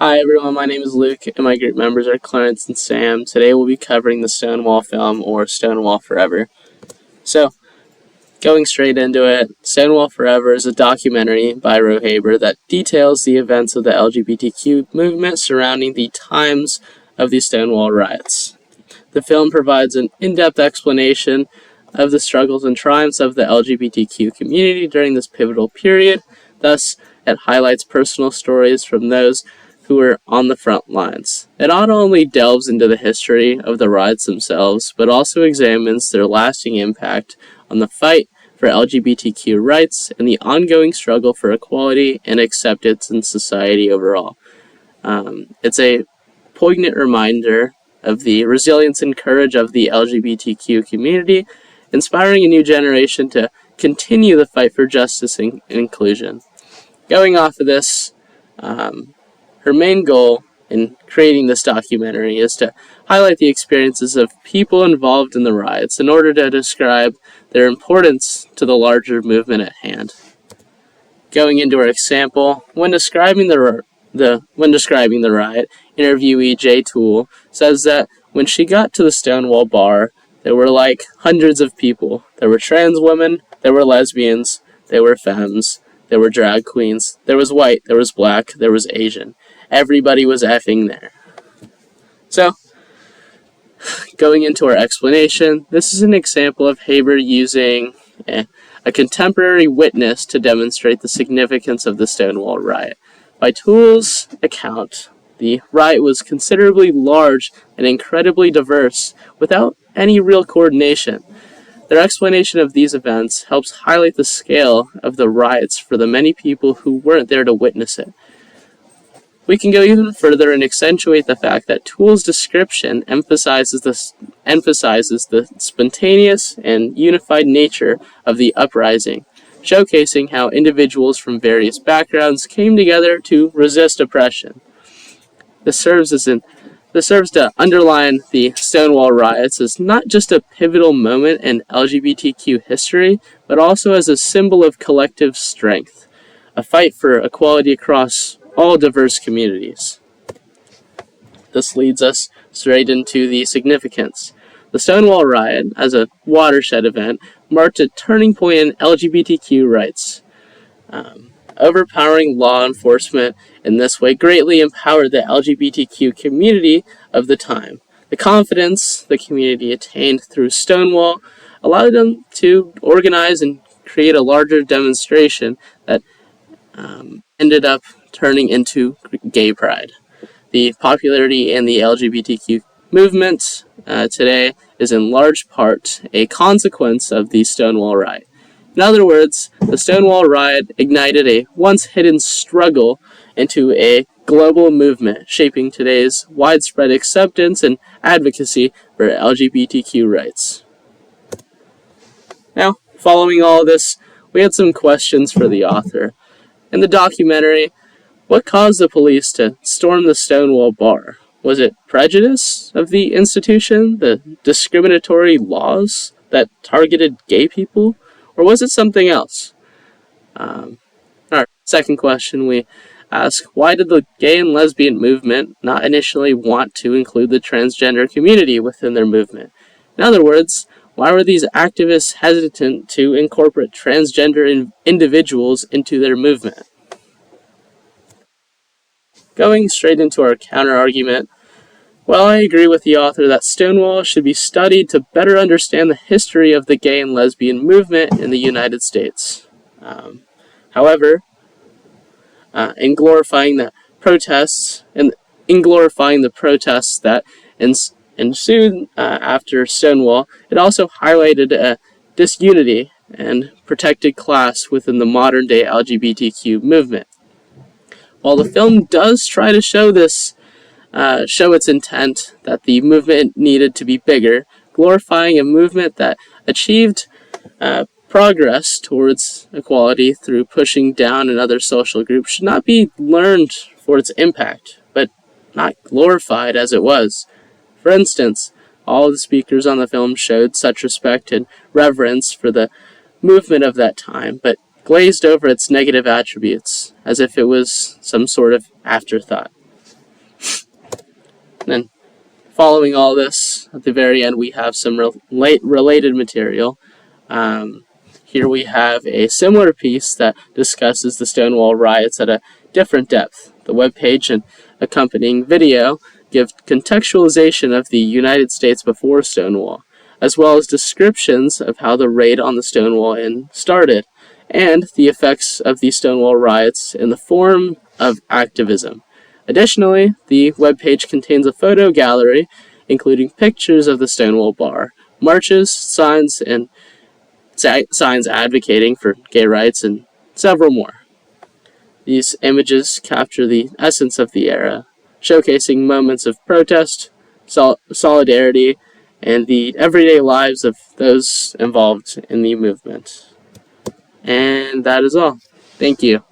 Hi everyone, my name is Luke and my group members are Clarence and Sam. Today we'll be covering the Stonewall film, or Stonewall Forever. So, going straight into it, Stonewall Forever is a documentary by Rohaber that details the events of the LGBTQ movement surrounding the times of the Stonewall riots. The film provides an in-depth explanation of the struggles and triumphs of the LGBTQ community during this pivotal period. Thus, it highlights personal stories from those who were on the front lines. It not only delves into the history of the riots themselves, but also examines their lasting impact on the fight for LGBTQ rights and the ongoing struggle for equality and acceptance in society overall. It's a poignant reminder of the resilience and courage of the LGBTQ community, inspiring a new generation to continue the fight for justice and inclusion. Going off of this, her main goal in creating this documentary is to highlight the experiences of people involved in the riots in order to describe their importance to the larger movement at hand. Going into our example, when describing the riot, interviewee Jay Toole says that when she got to the Stonewall bar, there were like hundreds of people. There were trans women, there were lesbians, there were femmes, there were drag queens, there was white, there was black, there was Asian. Everybody was effing there. So, going into our explanation, this is an example of Haber using a contemporary witness to demonstrate the significance of the Stonewall riot. By Toole's account, the riot was considerably large and incredibly diverse, without any real coordination. Their explanation of these events helps highlight the scale of the riots for the many people who weren't there to witness it. We can go even further and accentuate the fact that Toole's description emphasizes the spontaneous and unified nature of the uprising, showcasing how individuals from various backgrounds came together to resist oppression. This serves to underline the Stonewall riots as not just a pivotal moment in LGBTQ history, but also as a symbol of collective strength, a fight for equality across all diverse communities. This leads us straight into the significance. The Stonewall riot, as a watershed event, marked a turning point in LGBTQ rights. Overpowering law enforcement in this way greatly empowered the LGBTQ community of the time. The confidence the community attained through Stonewall allowed them to organize and create a larger demonstration that ended up turning into gay pride. The popularity in the LGBTQ movement today is in large part a consequence of the Stonewall riot. In other words, the Stonewall riot ignited a once-hidden struggle into a global movement, shaping today's widespread acceptance and advocacy for LGBTQ rights. Now, following all this, we had some questions for the author. In the documentary, what caused the police to storm the Stonewall bar? Was it prejudice of the institution, the discriminatory laws that targeted gay people, or was it something else? Our second question, we ask, why did the gay and lesbian movement not initially want to include the transgender community within their movement? In other words, why were these activists hesitant to incorporate transgender individuals into their movement? Going straight into our counter-argument, well, I agree with the author that Stonewall should be studied to better understand the history of the gay and lesbian movement in the United States. However, in glorifying the protests that ensued after Stonewall, it also highlighted a disunity and protected class within the modern-day LGBTQ movement. While the film does try to show its intent that the movement needed to be bigger, glorifying a movement that achieved progress towards equality through pushing down another social group should not be learned for its impact, but not glorified as it was. For instance, all of the speakers on the film showed such respect and reverence for the movement of that time, but glazed over its negative attributes, as if it was some sort of afterthought. then following all this, at the very end, we have some related material. Here we have a similar piece that discusses the Stonewall riots at a different depth. The webpage and accompanying video give contextualization of the United States before Stonewall, as well as descriptions of how the raid on the Stonewall Inn started, and the effects of the Stonewall riots in the form of activism. Additionally, the webpage contains a photo gallery including pictures of the Stonewall Bar, marches, signs, and signs advocating for gay rights, and several more. These images capture the essence of the era, showcasing moments of protest, solidarity, and the everyday lives of those involved in the movement. And that is all. Thank you.